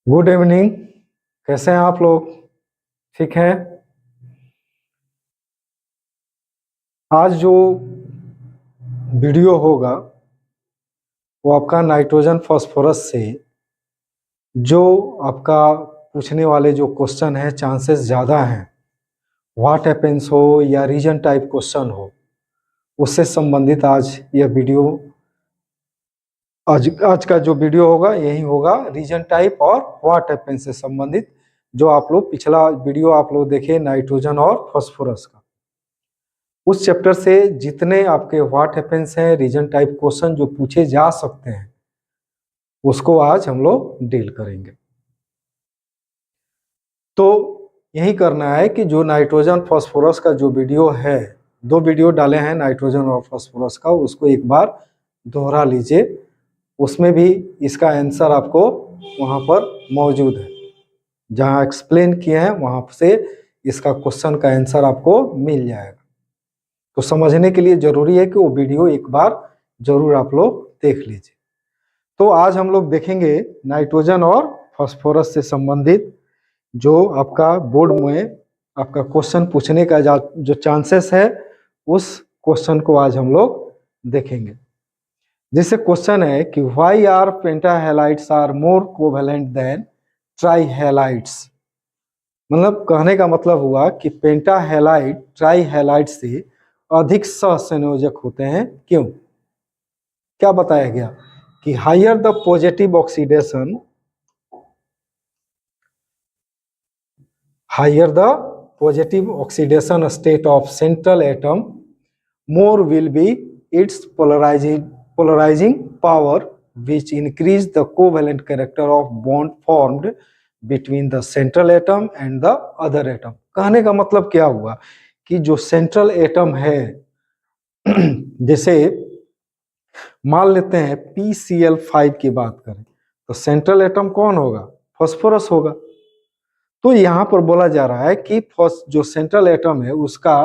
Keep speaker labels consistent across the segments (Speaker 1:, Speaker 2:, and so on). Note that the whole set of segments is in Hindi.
Speaker 1: Good evening. कैसे हैं आप लोग? ठीक है। आज जो वीडियो होगा वो आपका नाइट्रोजन फास्फोरस से जो आपका पूछने वाले जो क्वेश्चन है चांसेस ज़्यादा हैं, व्हाट हैपेंस हो या रीजन टाइप क्वेश्चन हो, उससे संबंधित आज यह वीडियो आज का जो वीडियो होगा यही होगा, रीजन टाइप और व्हाट हैपेंस से संबंधित। जो आप लोग पिछला वीडियो आप लोग देखे नाइट्रोजन और फास्फोरस का, उस चैप्टर से जितने आपके व्हाट हैपेंस हैं, रीजन टाइप क्वेश्चन जो पूछे जा सकते हैं, उसको आज हम लोग डील करेंगे। तो यही करना है कि जो नाइट्रोजन फास्फोरस का जो वीडियो है, 2 वीडियो डाले हैं नाइट्रोजन और फास्फोरस का, उसको एक बार दोहरा लीजिए। उसमें भी इसका आंसर आपको वहाँ पर मौजूद है, जहाँ एक्सप्लेन किए हैं वहाँ से इसका क्वेश्चन का आंसर आपको मिल जाएगा। तो समझने के लिए जरूरी है कि वो वीडियो एक बार जरूर आप लोग देख लीजिए। तो आज हम लोग देखेंगे नाइट्रोजन और फास्फोरस से संबंधित जो आपका बोर्ड में आपका क्वेश्चन पूछने का जो चांसेस है, उस क्वेश्चन को आज हम लोग देखेंगे। जैसे क्वेश्चन है कि why are pentahalides are more covalent than trihalides. मतलब कहने का मतलब हुआ कि पेंटाहेलाइड ट्राईहेलाइड से अधिक सहसंयोजक होते हैं। क्यों? क्या बताया गया कि higher the positive oxidation, higher the positive oxidation state of central atom, more will be its polarising power which increase the covalent character of bond formed between the central atom and the other atom। कहने का मतलब क्या हुआ कि जो सेंट्रल एटम है जैसे मान लेते हैं PCl5 की बात करें तो सेंट्रल एटम कौन होगा? फास्फोरस होगा। तो यहाँ पर बोला जा रहा है कि जो सेंट्रल एटम है उसका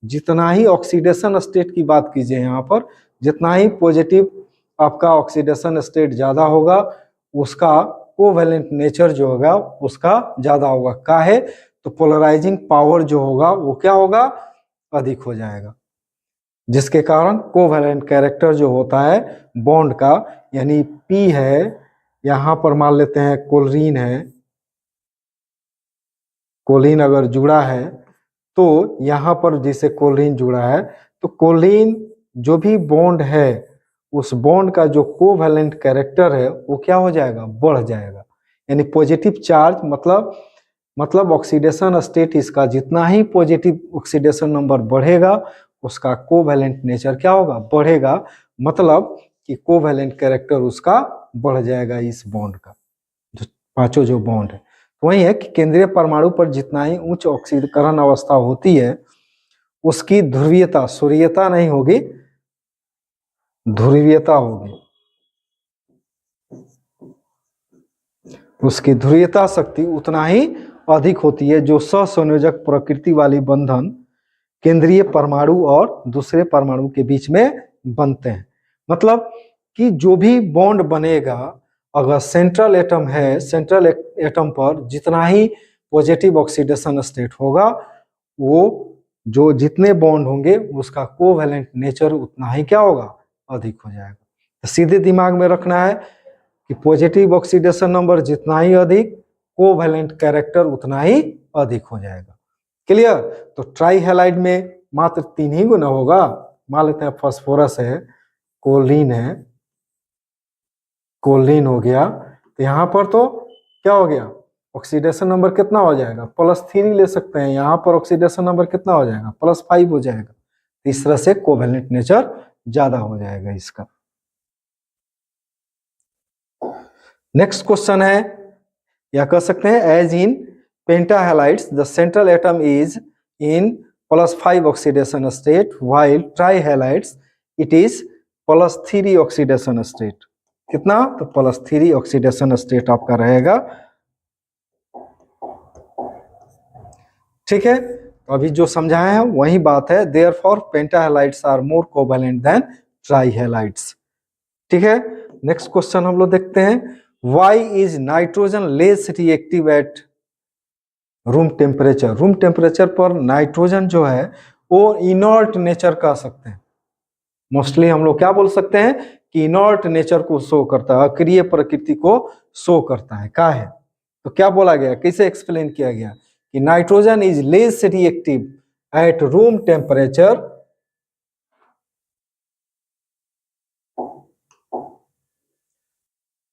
Speaker 1: जितना ही ऑक्सीडेशन स्टेट की बात कीजिए, यहाँ पर जितना ही पॉजिटिव आपका ऑक्सीडेशन स्टेट ज्यादा होगा, उसका कोवेलेंट नेचर जो होगा उसका ज्यादा होगा। काहे? तो पोलराइजिंग पावर जो होगा वो क्या होगा? अधिक हो जाएगा, जिसके कारण कोवेलेंट कैरेक्टर जो होता है बॉन्ड का, यानी P है, यहाँ पर मान लेते हैं क्लोरीन है, क्लोरीन अगर जुड़ा है तो यहाँ पर जैसे क्लोरीन जुड़ा है तो क्लोरीन जो भी बॉन्ड है उस बॉन्ड का जो कोवेलेंट कैरेक्टर है वो क्या हो जाएगा? बढ़ जाएगा। यानी पॉजिटिव चार्ज मतलब ऑक्सीडेशन स्टेट इसका जितना ही पॉजिटिव ऑक्सीडेशन नंबर बढ़ेगा उसका कोवेलेंट नेचर क्या होगा? बढ़ेगा। मतलब कि कोवेलेंट कैरेक्टर उसका बढ़ जाएगा इस बॉन्ड का, जो पांचों जो बॉन्ड है। तो वही है कि केंद्रीय परमाणु पर जितना ही उच्च ऑक्सीकरण अवस्था होती है उसकी ध्रुवीयता, सूर्यता नहीं होगी, ध्रुवीयता होगी, उसकी ध्रुवीयता शक्ति उतना ही अधिक होती है जो सहसंयोजक प्रकृति वाली बंधन केंद्रीय परमाणु और दूसरे परमाणु के बीच में बनते हैं। मतलब कि जो भी बॉन्ड बनेगा, अगर सेंट्रल एटम है, सेंट्रल एटम पर जितना ही पॉजिटिव ऑक्सीडेशन स्टेट होगा, वो जो जितने बॉन्ड होंगे उसका कोवेलेंट नेचर उतना ही क्या होगा? अधिक हो जाएगा। तो सीधे दिमाग में रखना है कि पॉजिटिव ऑक्सीडेशन नंबर जितना ही अधिक, कोवेलेंट कैरेक्टर उतना ही अधिक हो जाएगा। क्लियर? तो ट्राईहेलाइड में मात्र 3 ही गुना होगा। मान लेते हैं फास्फोरस है, क्लोरीन है, क्लोरीन हो गया, तो यहाँ पर तो क्या हो गया? ऑक्सीडेशन नंबर कितना हो जाएगा? +3 ले सकते हैं। यहाँ पर ऑक्सीडेशन नंबर कितना हो जाएगा? +5 हो जाएगा। इस तरह से कोवेलेंट नेचर ज्यादा हो जाएगा इसका। नेक्स्ट क्वेश्चन है, या कह सकते हैं as in pentahalides the central atom is in +5 oxidation state while trihalides it is +3 oxidation state. कितना? तो +3 ऑक्सीडेशन स्टेट आपका रहेगा। ठीक है, तो अभी जो समझाए हैं वही बात है। Therefore pentahalides are more covalent than trihalides. ठीक है, नेक्स्ट क्वेश्चन हम लोग देखते हैं। Why is nitrogen less reactive at room temperature? Room temperature पर नाइट्रोजन जो है वो इनर्ट नेचर का सकते हैं। मोस्टली हम लोग क्या बोल सकते हैं कि इनर्ट नेचर को शो करता है, अक्रिय प्रकृति को शो करता है। क्या है? तो क्या बोला गया, कैसे एक्सप्लेन किया गया कि nitrogen is less reactive at room temperature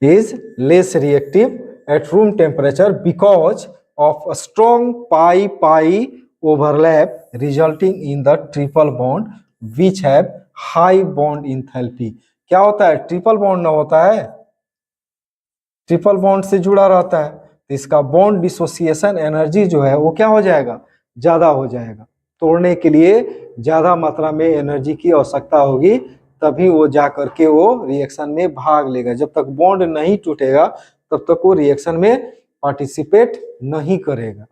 Speaker 1: is less reactive at room temperature because of a strong pi overlap resulting in the triple bond which have high bond enthalpy। क्या होता है? ट्रिपल बॉन्ड ना होता है, ट्रिपल बॉन्ड से जुड़ा रहता है तो इसका बॉन्ड डिसोसिएशन एनर्जी जो है वो क्या हो जाएगा, ज्यादा हो जाएगा। तोड़ने के लिए ज्यादा मात्रा में एनर्जी की आवश्यकता होगी, तभी वो जा करके वो रिएक्शन में भाग लेगा। जब तक बॉन्ड नहीं टूटेगा तब तक वो रिएक्शन में पार्टिसिपेट नहीं करेगा।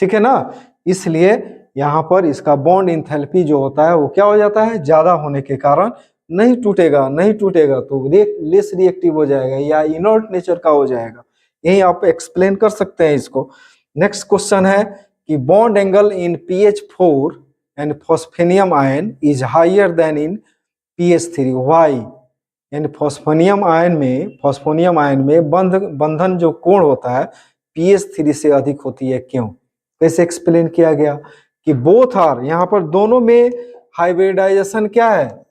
Speaker 1: ठीक है ना? इसलिए यहाँ पर इसका बॉन्ड इंथैल्पी जो होता है वो क्या हो जाता है, ज्यादा होने के कारण नहीं टूटेगा, नहीं टूटेगा तो लेस रिएक्टिव हो जाएगा या इनर्ट नेचर का हो जाएगा। यही आप एक्सप्लेन कर सकते हैं इसको। नेक्स्ट क्वेश्चन है कि bond angle in pH4 and phosphonium ion is higher than in pH3 why? यानी फॉस्फोनियम आयन में बंधन जो कोण होता है pH3 से अधिक होती है, क्यों? कैसे एक्सप्लेन किया गया कि बोथ आर, यहाँ पर दोनों में हाइब्रिडाइजेशन क्या है,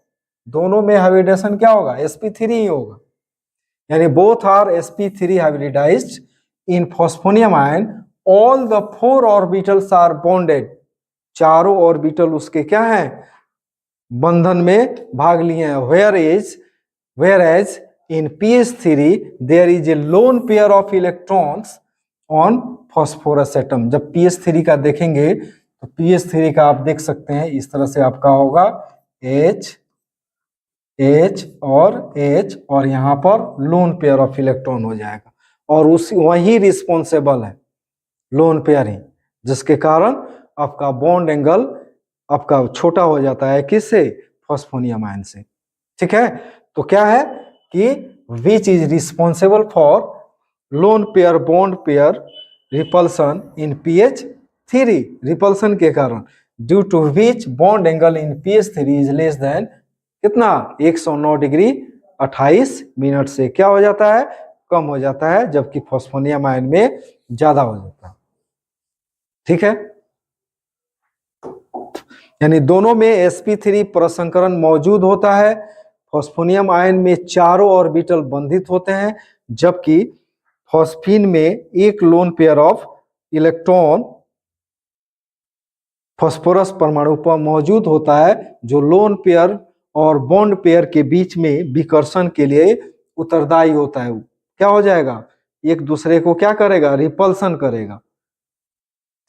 Speaker 1: दोनों में हाइब्रिडाइजेशन क्या होगा, sp3 ही होगा। यानी both are sp3 hybridised in phosphonium ion, all the 4 orbitals are bonded, चारों ऑर्बिटल उसके क्या है, बंधन में भाग लिए हैं। Whereas in pH3 there is a lone pair of electrons on phosphorus atom. जब pH3 का देखेंगे तो pH3 का आप देख सकते हैं इस तरह से आपका होगा H और यहाँ पर लोन पेयर ऑफ इलेक्ट्रॉन हो जाएगा और उसी वही रिस्पॉन्सिबल है लोन पेयर ही, जिसके कारण आपका बॉन्ड एंगल आपका छोटा हो जाता है, किससे, फॉस्फोनियम आयन से। ठीक है? तो क्या है कि which is responsible for lone pair bond pair repulsion in pH3, repulsion के कारण, due to which bond angle in pH3 is less than कितना, 109 डिग्री 28 मिनट से क्या हो जाता है, कम हो जाता है, जबकि फॉस्फोनियम आयन में ज्यादा हो जाता है। ठीक है? यानी दोनों में sp3 प्रसंकरण मौजूद होता है। फॉस्फोनियम आयन में चारों ऑर्बिटल बंधित होते हैं, जबकि फॉस्फीन में एक loan pair of electron phosphorus परमाणु पर मौजूद होता है, जो लोन पेयर और बॉन्ड पेयर के बीच में विकर्षण के लिए उत्तरदायी होता है। क्या हो जाएगा, एक दूसरे को क्या करेगा, रिपल्सन करेगा।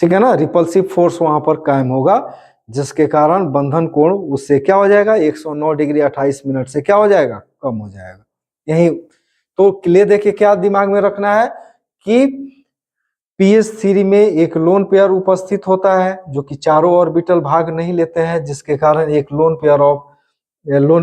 Speaker 1: ठीक है ना? रिपल्सिव फोर्स वहां पर कायम होगा, जिसके कारण बंधन कोण उससे क्या हो जाएगा, 109 डिग्री 28 मिनट से क्या हो जाएगा, कम हो जाएगा। यही तो क्लियर देखिए, क्या दिमाग में रखना है कि pH3 में एक लोन पेयर उपस्थित होता है जो कि चारों ऑर्बिटल भाग नहीं लेते हैं, जिसके कारण एक लोन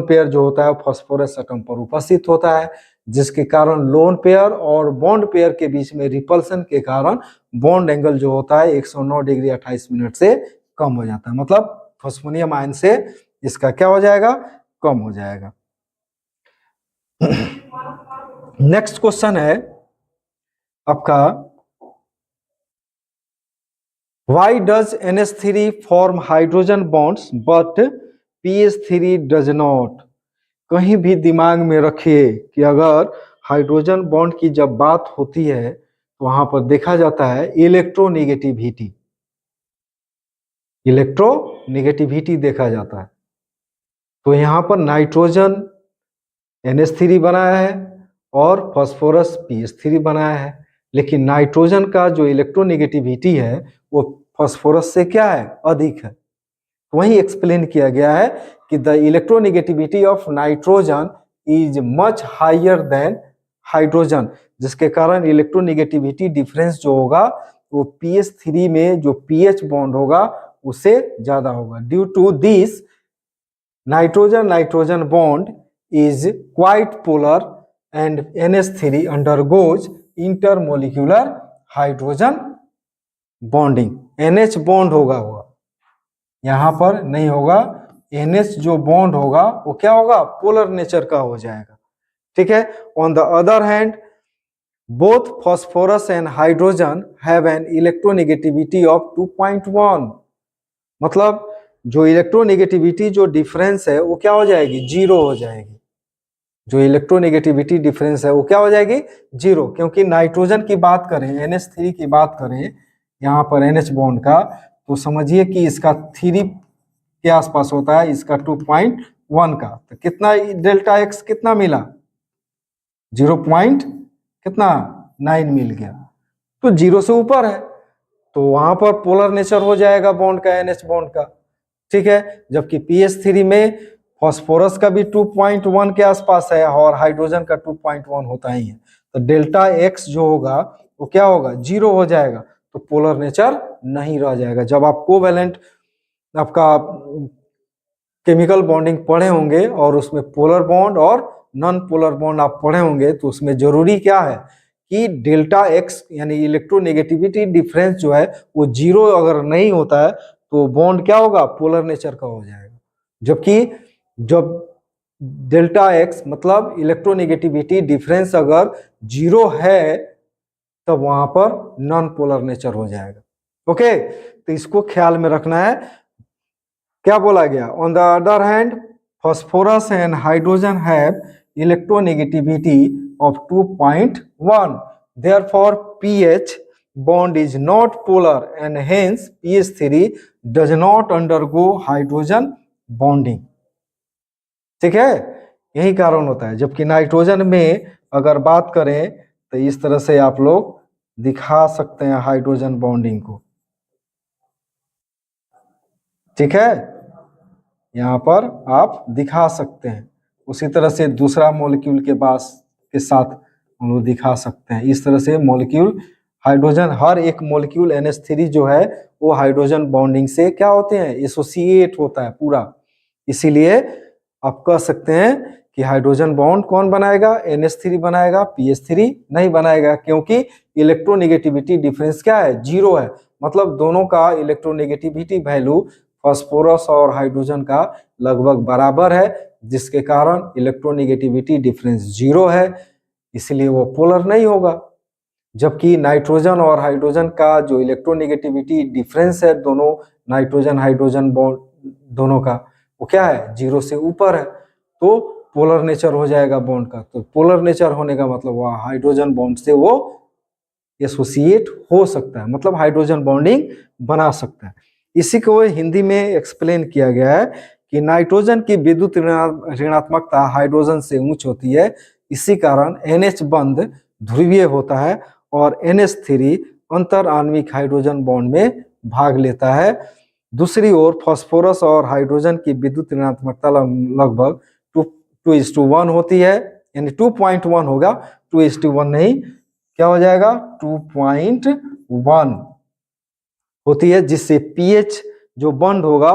Speaker 1: पेयर जो होता है फॉस्फोरस एटम पर उपस्थित होता है, जिसके कारण लोन पेयर और बॉन्ड पेयर के बीच में रिपल्सन के कारण बॉन्ड एंगल जो होता है 109 डिग्री 28 मिनट से कम हो जाता है। मतलब फॉस्फोनियम आयन से इसका क्या हो जाएगा, कम हो जाएगा। नेक्स्ट क्वेश्चन है आपका, Why does NH3 form hydrogen bonds but pH3 does not? कहीं भी दिमाग में रखिए कि अगर हाइड्रोजन बॉन्ड की जब बात होती है तो वहां पर देखा जाता है इलेक्ट्रोनेगेटिविटी देखा जाता है। तो यहाँ पर नाइट्रोजन NH3 बनाया है और फास्फोरस pH3 बनाया है, लेकिन नाइट्रोजन का जो इलेक्ट्रोनेगेटिविटी है वो फास्फोरस से क्या है, अधिक है। वही एक्सप्लेन किया गया है कि the electronegativity of nitrogen is much higher than hydrogen, जिसके कारण इलेक्ट्रोनेगेटिविटी डिफरेंस जो होगा वो pH3 में जो pH बॉन्ड होगा उससे ज्यादा होगा। Due to this nitrogen bond is quite polar and NH3 undergoes intermolecular hydrogen bonding. NH bond होगा हुआ, यहाँ पर नहीं होगा। NH जो बॉन्ड होगा वो क्या होगा, पोलर नेचर का हो जाएगा। ठीक है। On the other hand both phosphorus and hydrogen have an electronegativity of 2.1, मतलब जो इलेक्ट्रोनेगेटिविटी जो डिफरेंस है वो क्या हो जाएगी, जीरो हो जाएगी। जो इलेक्ट्रोनेगेटिविटी डिफरेंस है वो क्या हो जाएगी, जीरो। क्योंकि नाइट्रोजन की बात करें, NH3 की बात करें यहाँ पर NH बॉन्ड का, तो समझिए कि इसका 3 के आसपास होता है, इसका 2.1 का, तो कितना डेल्टा एक्स कितना मिला, 0 कितना 9 मिल गया, तो जीरो से ऊपर है, तो वहां पर पोलर नेचर हो जाएगा बॉन्ड का, NH बॉन्ड का। ठीक है। जबकि PH3 में फॉस्फोरस का भी 2.1 के आसपास है और हाइड्रोजन का 2.1 होता ही है, तो डेल्टा एक्स जो होगा वो क्या होगा, जीरो हो जाएगा, तो पोलर नेचर नहीं रह जाएगा। जब आप कोवैलेंट आपका केमिकल बॉन्डिंग पढ़े होंगे और उसमें पोलर बॉन्ड और नॉन पोलर बॉन्ड आप पढ़े होंगे, तो उसमें जरूरी क्या है कि डेल्टा एक्स यानी इलेक्ट्रोनेगेटिविटी डिफरेंस जो है वो जीरो अगर नहीं होता है तो बॉन्ड क्या होगा, पोलर नेचर का हो जाएगा। जबकि जब डेल्टा एक्स मतलब इलेक्ट्रोनेगेटिविटी डिफरेंस अगर जीरो है तब वहां पर नॉन पोलर नेचर हो जाएगा। ओके, तो इसको ख्याल में रखना है। क्या बोला गया, on the other hand phosphorus and hydrogen have electronegativity of 2.1, therefore pH bond is not polar and hence PH3 does not undergo hydrogen bonding। ठीक है, यही कारण होता है। जबकि नाइट्रोजन में अगर बात करें तो इस तरह से आप लोग दिखा सकते हैं हाइड्रोजन बॉन्डिंग को। ठीक है, यहाँ पर आप दिखा सकते हैं। उसी तरह से दूसरा मॉलिक्यूल के साथ हम लोग दिखा सकते हैं। इस तरह से मॉलिक्यूल हाइड्रोजन, हर एक मॉलिक्यूल NH3 जो है वो हाइड्रोजन बॉन्डिंग से क्या होते हैं, एसोसिएट होता है पूरा। इसीलिए आप कह सकते हैं कि हाइड्रोजन बॉन्ड कौन बनाएगा, NH3 बनाएगा, PH3 नहीं बनाएगा, क्योंकि इलेक्ट्रोनेगेटिविटी डिफरेंस क्या है, जीरो है। मतलब दोनों का इलेक्ट्रोनेगेटिविटी वैल्यू फास्फोरस और हाइड्रोजन का लगभग बराबर है, जिसके कारण इलेक्ट्रोनेगेटिविटी डिफरेंस जीरो है, इसलिए वो पोलर नहीं होगा। जबकि नाइट्रोजन और हाइड्रोजन का जो इलेक्ट्रोनेगेटिविटी डिफरेंस है, दोनों नाइट्रोजन हाइड्रोजन बॉन्ड दोनों का, वो क्या है, जीरो से ऊपर है, तो पोलर नेचर हो जाएगा बॉन्ड का। तो पोलर नेचर होने का मतलब वो हाइड्रोजन बॉन्ड से वो एसोसिएट हो सकता है, मतलब हाइड्रोजन बॉन्डिंग बना सकता है। इसी को हिंदी में एक्सप्लेन किया गया है कि नाइट्रोजन की विद्युत ऋणात्मकता हाइड्रोजन से उच्च होती है, इसी कारण NH बंध ध्रुवीय होता है और NH3 अंतर आणविक हाइड्रोजन बॉन्ड में भाग लेता है। दूसरी ओर फास्फोरस और हाइड्रोजन की विद्युत ऋणात्मकता लगभग 2:1 होती है, यानी 2.1 होगा, 2:1 नहीं, क्या हो जाएगा, 2.1 होती है, जिससे पीएच जो बंध होगा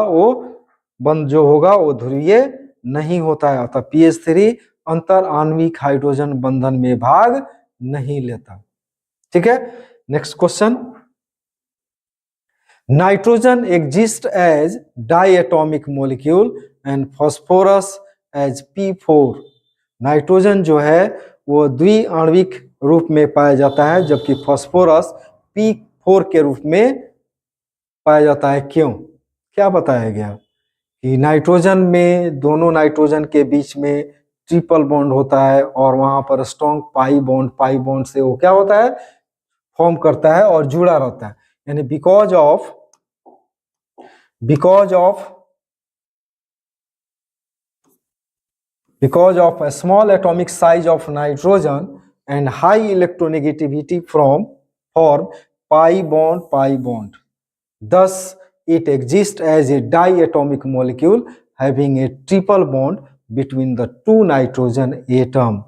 Speaker 1: वो ध्रुवीय नहीं होता है, अतः PH3 अंतर आणविक हाइड्रोजन बंधन में भाग नहीं लेता। ठीक है, next question, nitrogen exist as diatomic molecule and phosphorus as P4। Nitrogen जो है वो द्विआण्विक रूप में पाया जाता है, जबकि फास्फोरस P4 के रूप में पाया जाता है। क्यों, क्या बताया गया कि नाइट्रोजन में दोनों नाइट्रोजन के बीच में ट्रिपल बॉन्ड होता है और वहां पर स्ट्रॉन्ग पाई बॉन्ड से वो क्या होता है, फॉर्म करता है और जुड़ा रहता है, यानी because of a small atomic size of nitrogen and high electronegativity form pi bond. Thus, it exists as a diatomic molecule having a triple bond between the two nitrogen atom.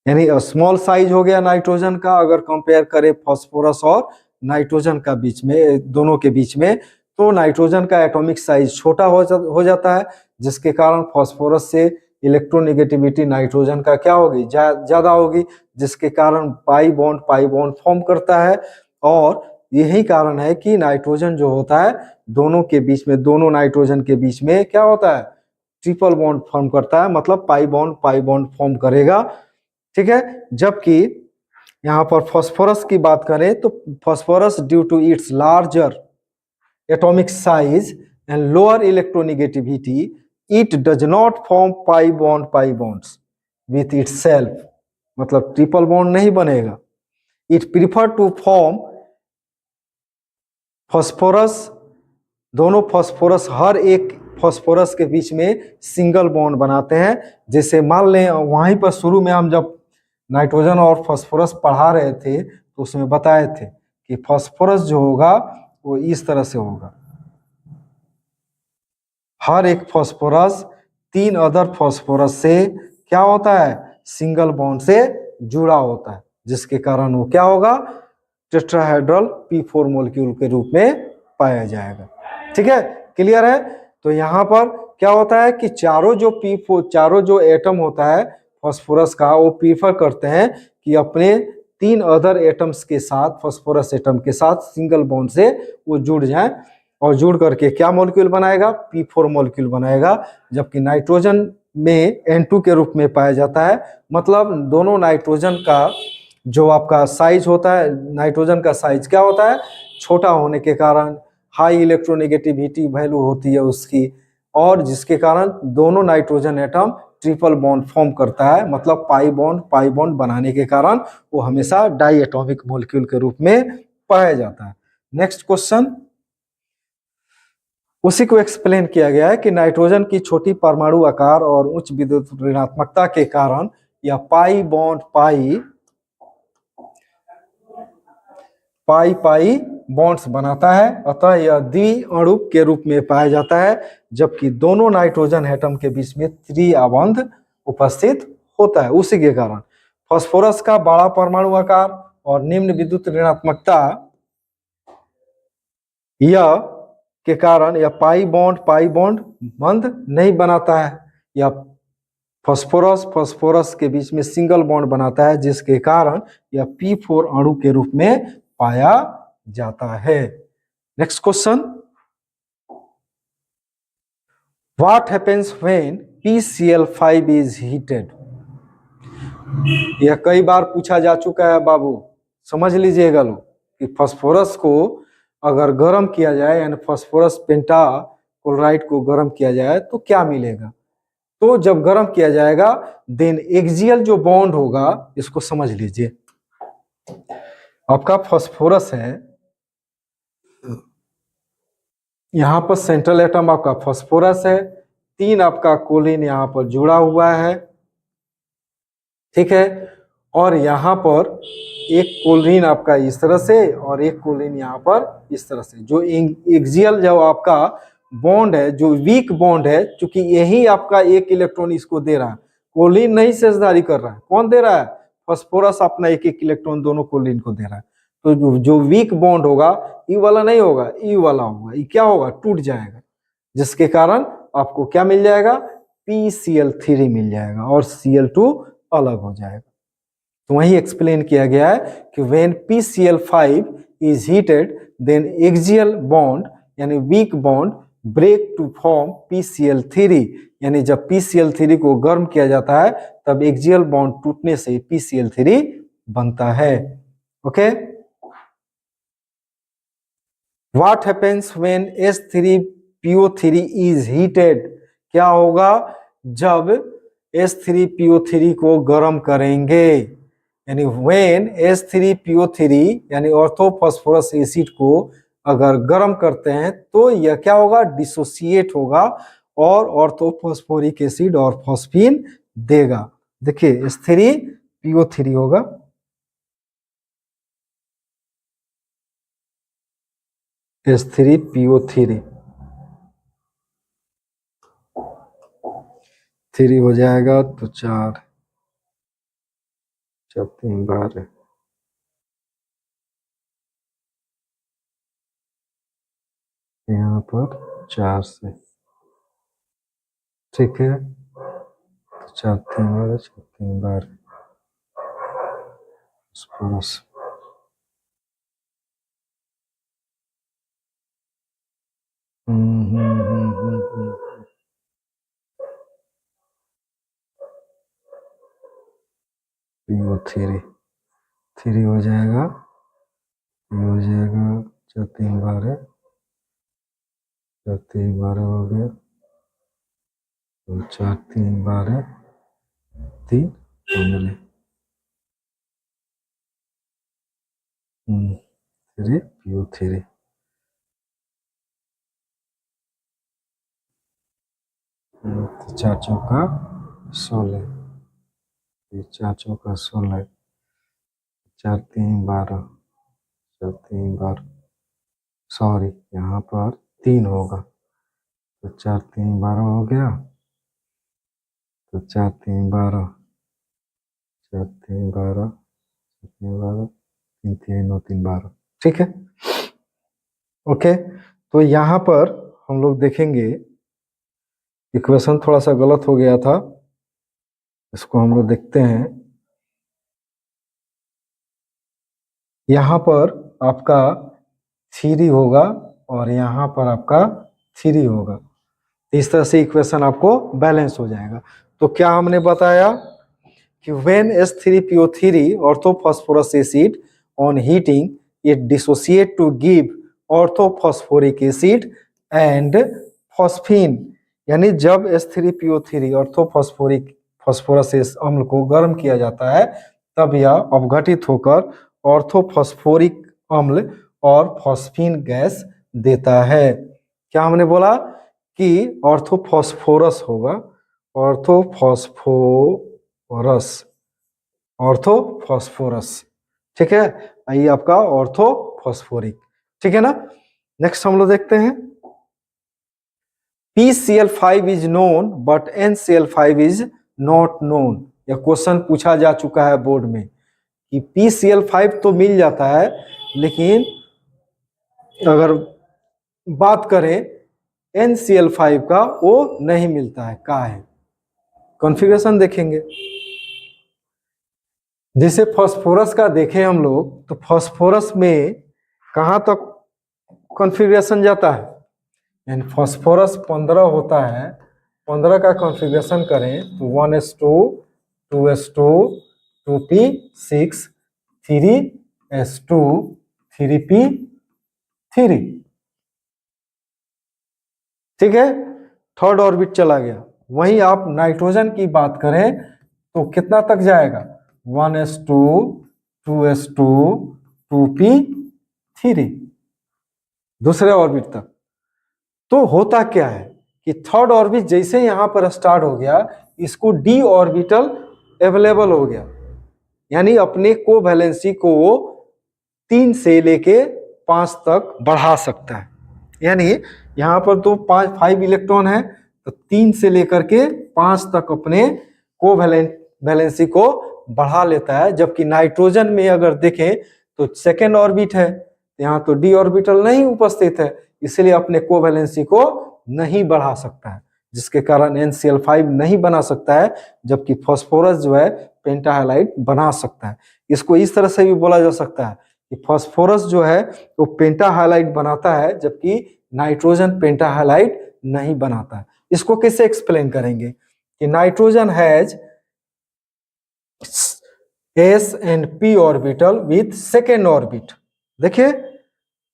Speaker 1: यानी स्मॉल साइज हो गया नाइट्रोजन का, अगर कंपेयर करें फास्फोरस और नाइट्रोजन का बीच में, दोनों के बीच में, तो नाइट्रोजन का एटॉमिक साइज छोटा हो जाता है, जिसके कारण फास्फोरस से इलेक्ट्रोनेगेटिविटी नाइट्रोजन का क्या होगी, ज्यादा होगी, जिसके कारण पाई बॉन्ड फॉर्म करता है। और यही कारण है कि नाइट्रोजन जो होता है दोनों के बीच में, दोनों नाइट्रोजन के बीच में क्या होता है, ट्रिपल बॉन्ड फॉर्म करता है, मतलब पाई बॉन्ड फॉर्म करेगा। ठीक है, जबकि यहाँ पर फास्फोरस की बात करें तो phosphorus due to its larger atomic size and lower electronegativity, it does not form pi bonds with itself, मतलब ट्रिपल बॉन्ड नहीं बनेगा। It prefer to form phosphorus, दोनों फास्फोरस, हर एक फास्फोरस के बीच में सिंगल बॉन्ड बनाते हैं। जैसे मान लें वहीं पर शुरू में हम जब नाइट्रोजन और फास्फोरस पढ़ा रहे थे तो उसमें बताए थे कि फास्फोरस जो होगा वो इस तरह से होगा, हर एक फास्फोरस 3 अदर फास्फोरस से क्या होता है, सिंगल बॉन्ड से जुड़ा होता है, जिसके कारण वो क्या होगा, टेट्राहेड्रल P4 मॉलिक्यूल के रूप में पाया जाएगा। ठीक है, क्लियर है। तो यहाँ पर क्या होता है कि चारों जो एटम होता है फास्फोरस का, वो प्रीफर करते हैं कि अपने 3 अदर एटम्स के साथ, फास्फोरस एटम के साथ सिंगल बॉन्ड से वो जुड़ जाएं, और जुड़ करके क्या मॉलिक्यूल बनाएगा, P4 मॉलिक्यूल बनाएगा। जबकि नाइट्रोजन में N2 के रूप में पाया जाता है, मतलब दोनों नाइट्रोजन का जो आपका साइज होता है, नाइट्रोजन का साइज क्या होता है, छोटा होने के कारण हाई इलेक्ट्रोनेगेटिविटी वैल्यू होती है उसकी, और जिसके कारण दोनों nitrogen atom triple bond form करता है, मतलब पाई बॉन्ड बनाने के कारण वो हमेशा डाई एटॉमिक मॉलिक्यूल के रूप में पाया जाता है। नेक्स्ट क्वेश्चन, उसी को एक्सप्लेन किया गया है कि नाइट्रोजन की छोटी परमाणु आकार और उच्च विद्युत ऋणात्मकता के कारण यह पाई बॉन्ड्स बनाता है, अतः यह द्विअणु के रूप में पाया जाता है, जबकि दोनों नाइट्रोजन एटम के बीच में त्रिआबंध उपस्थित होता है। उसी के कारण फास्फोरस का बड़ा परमाणु आकार और निम्न विद्युत ऋणात्मकता यह के कारण यह पाई बॉन्ड बंध नहीं बनाता है। यह फास्फोरस के बीच में सिंगल बॉन्ड बनाता है, जिसके कारण यह P4 अणु के रूप में पाया जाता है। Next question, what happens when PCl5 is heated. यह कई बार पूछा जा चुका है बाबू, समझ लीजिएगा लोग कि फास्फोरस को अगर गर्म किया जाए, यानी फास्फोरस पेंटाक्लोराइड को गर्म किया जाए तो क्या मिलेगा। तो जब गर्म किया जाएगा देन एक्सियल जो बॉन्ड होगा, इसको समझ लीजिए, आपका फास्फोरस है, यहाँ पर सेंट्रल एटम आपका फास्फोरस है, 3 आपका कोलिन यहाँ पर जुड़ा हुआ है, ठीक है, और यहाँ पर एक कोलिन आपका इस तरह से और एक कोलिन यहाँ पर इस तरह से। जो एक्सियल जो आपका बॉन्ड है, जो वीक बॉन्ड है, चूंकि यही आपका एक इलेक्ट्रॉन इसको दे रहा है, कोलिन नहीं सेजदारी कर रहा है, कौन दे रहा है, फास्फोरस अपना एक इलेक्ट्रॉन दोनों कोलिन को दे रहा है। तो जो वीक बॉन्ड होगा ई वाला नहीं होगा, ई वाला होगा, ये क्या होगा, टूट जाएगा, जिसके कारण आपको क्या मिल जाएगा, PCl3 मिल जाएगा और Cl2 अलग हो जाएगा। तो वही एक्सप्लेन किया गया है कि when PCl5 is heated then axial bond यानी weak bond break to form PCl3, यानी जब PCl3 को गर्म किया जाता है तब एक्सियल बॉन्ड टूटने से PCl3 बनता है। Okay, what happens when S3PO3 is heated. क्या होगा जब S3PO3 को गर्म करेंगे, यानी व्हेन S3PO3 यानी ऑर्थोफॉस्फोरस एसिड को अगर गर्म करते हैं तो यह क्या होगा, डिसोसिएट होगा और ऑर्थोफॉस्फोरिक एसिड और फॉस्फीन देगा। देखिए S3PO3 होगा, S3PO3 3 हो जाएगा तो 4 जब 3 बार यहाँ पर 4 से, ठीक है, चार तीन बार, चार तीन बार फॉस्फोरस। PO3 3 हो जाएगा, ये हो जाएगा, चार तीन बार है, चार तीन बार हो गया, तो चार तीन बार है, तीन मिले, 3 PO3। तो चार चौका 16, ये चार चौका 16, चार तीन 12, चार तीन 12, सॉरी यहाँ पर 3 होगा, तो चार तीन 12 हो गया, तो चार तीन 12, चार तीन 12, चार तीन 12, तीन तीन 9 3 12, ठीक है। ओके, तो यहाँ पर हम लोग देखेंगे इक्वेशन थोड़ा सा गलत हो गया था, इसको हम लोग देखते हैं। यहाँ पर आपका 3 होगा और यहाँ पर आपका 3 होगा, इस तरह से इक्वेशन आपको बैलेंस हो जाएगा। तो क्या हमने बताया कि when H3PO3 orthophosphorus acid on heating it dissociate to give orthophosphoric acid and phosphine, यानी जब H3PO3 ऑर्थोफॉस्फोरस अम्ल को गर्म किया जाता है तब यह अपघटित होकर ऑर्थोफॉस्फोरिक अम्ल और फॉस्फीन गैस देता है। क्या हमने बोला कि ऑर्थोफॉस्फोरस होगा, ऑर्थोफॉस्फोरस, ठीक है, ये आपका ऑर्थोफॉस्फोरिक, ठीक है ना। नेक्स्ट हम लोग देखते हैं, PCl5 is known but NCl5 is not known. यह क्वेश्चन पूछा जा चुका है बोर्ड में कि PCl5 तो मिल जाता है, लेकिन अगर बात करें NCl5 का वो नहीं मिलता है, का है। कॉन्फ़िगरेशन देखेंगे, जैसे फास्फोरस का देखें हम लोग, तो फास्फोरस में कहाँ तक कॉन्फ़िगरेशन जाता है, यानी फास्फोरस 15 होता है, 15 का कॉन्फ़िगरेशन करें तो 1s2 2s2 2p6 3s2 3p3, ठीक है, थर्ड ऑर्बिट चला गया। वहीं आप नाइट्रोजन की बात करें तो कितना तक जाएगा, 1s2 2s2 2p3, दूसरे ऑर्बिट तक। तो होता क्या है कि थर्ड ऑर्बिट जैसे यहां पर स्टार्ट हो गया, इसको डी ऑर्बिटल अवेलेबल हो गया, यानी अपने कोवैलेंसी को 3 से लेके 5 तक बढ़ा सकता है। यानी यहाँ पर तो 5 इलेक्ट्रॉन है, तो 3 से लेकर के 5 तक अपने कोवैलेंसी को बढ़ा लेता है। जबकि नाइट्रोजन में अगर देखें तो सेकेंड ऑर्बिट है, यहाँ तो डी ऑर्बिटल नहीं उपस्थित है, इसलिए अपने कोवैलेंसी को नहीं बढ़ा सकता है, जिसके कारण NCl5 नहीं बना सकता है। जबकि फास्फोरस जो है पेंटाहाइलाइड बना सकता है। इसको इस तरह से भी बोला जा सकता है कि फास्फोरस जो है वो पेंटाहाइलाइड बनाता है, जबकि नाइट्रोजन पेंटाहाइलाइड नहीं बनाता है। इसको कैसे एक्सप्लेन करेंगे कि nitrogen has S and P orbital with second orbit. देखिए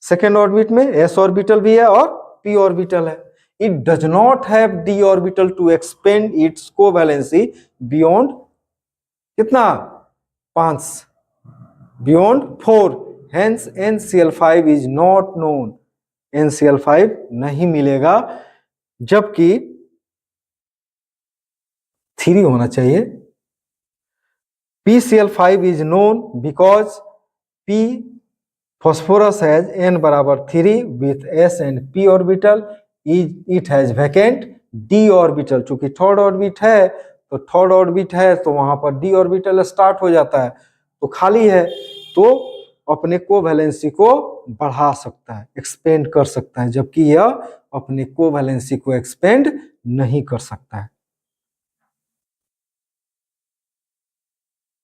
Speaker 1: सेकेंड ऑर्बिट में S ऑर्बिटल भी है और P ऑर्बिटल है। It does not have D orbital to expand its covalency beyond कितना, 5, beyond 4, hence NCl5 is not known, NCl5 नहीं मिलेगा, जबकि 3 होना चाहिए। PCl5 is known because P phosphorus has N बराबर 3 with S and P orbital, it has vacant D orbital। चूंकि थर्ड ऑर्बिट है तो थर्ड ऑर्बिट है तो वहां पर D ऑर्बिटल स्टार्ट हो जाता है, तो खाली है, तो अपने कोवैलेंसी को बढ़ा सकता है, एक्सपेंड कर सकता है, जबकि यह अपने कोवैलेंसी को एक्सपेंड नहीं कर सकता है।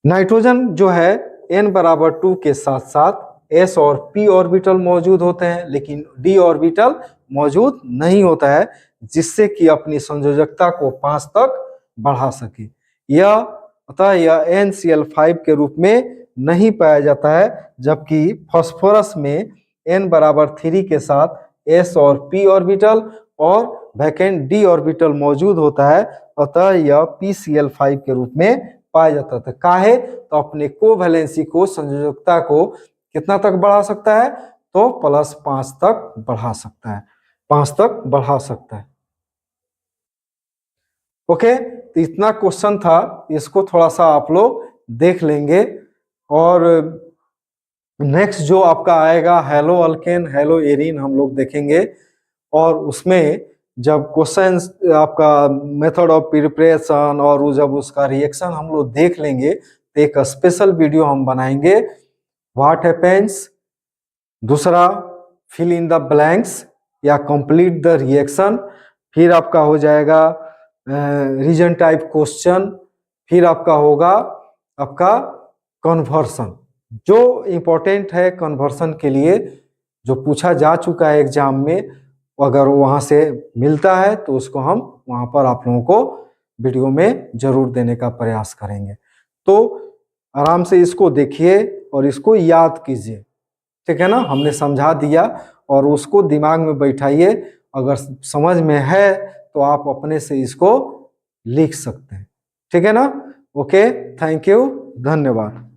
Speaker 1: नाइट्रोजन जो है n बराबर 2 के साथ साथ s और p ऑर्बिटल मौजूद होते हैं, लेकिन d ऑर्बिटल मौजूद नहीं होता है, जिससे कि अपनी संयोजकता को 5 तक बढ़ा सके। अतः यह NCl5 के रूप में नहीं पाया जाता है, जबकि फास्फोरस में n बराबर 3 के साथ s और p ऑर्बिटल और वैकेंट d ऑर्बिटल मौजूद होता है, अतः यह PCl5 के रूप में पाया जाता था। काहे? तो अपने कोवैलेंसी को, संयोजकता को कितना तक बढ़ा सकता है? तो +5 तक बढ़ा सकता है, 5 तक बढ़ा सकता है। ओके, तो इतना क्वेश्चन था, इसको थोड़ा सा आप लोग देख लेंगे। और नेक्स्ट जो आपका आएगा हेलो अल्केन, हेलो एरीन हम लोग देखेंगे, और उसमें जब क्वेश्चन आपका मेथड ऑफ प्रिपरेशन और जब उसका रिएक्शन हम लोग देख लेंगे, तो एक स्पेशल वीडियो हम बनाएंगे व्हाट हैपेंस, दूसरा फिल इन द ब्लैंक्स या कंप्लीट द रिएक्शन, फिर आपका हो जाएगा रीजन टाइप क्वेश्चन, फिर आपका होगा आपका कन्वर्सन। जो इम्पोर्टेंट है कन्वर्सन के लिए, जो पूछा जा चुका है एग्जाम में, अगर वहाँ से मिलता है तो उसको हम वहाँ पर आप लोगों को वीडियो में जरूर देने का प्रयास करेंगे। तो आराम से इसको देखिए और इसको याद कीजिए, ठीक है ना। हमने समझा दिया और उसको दिमाग में बैठाइए। अगर समझ में है तो आप अपने से इसको लिख सकते हैं, ठीक है ना। ओके, थैंक यू, धन्यवाद।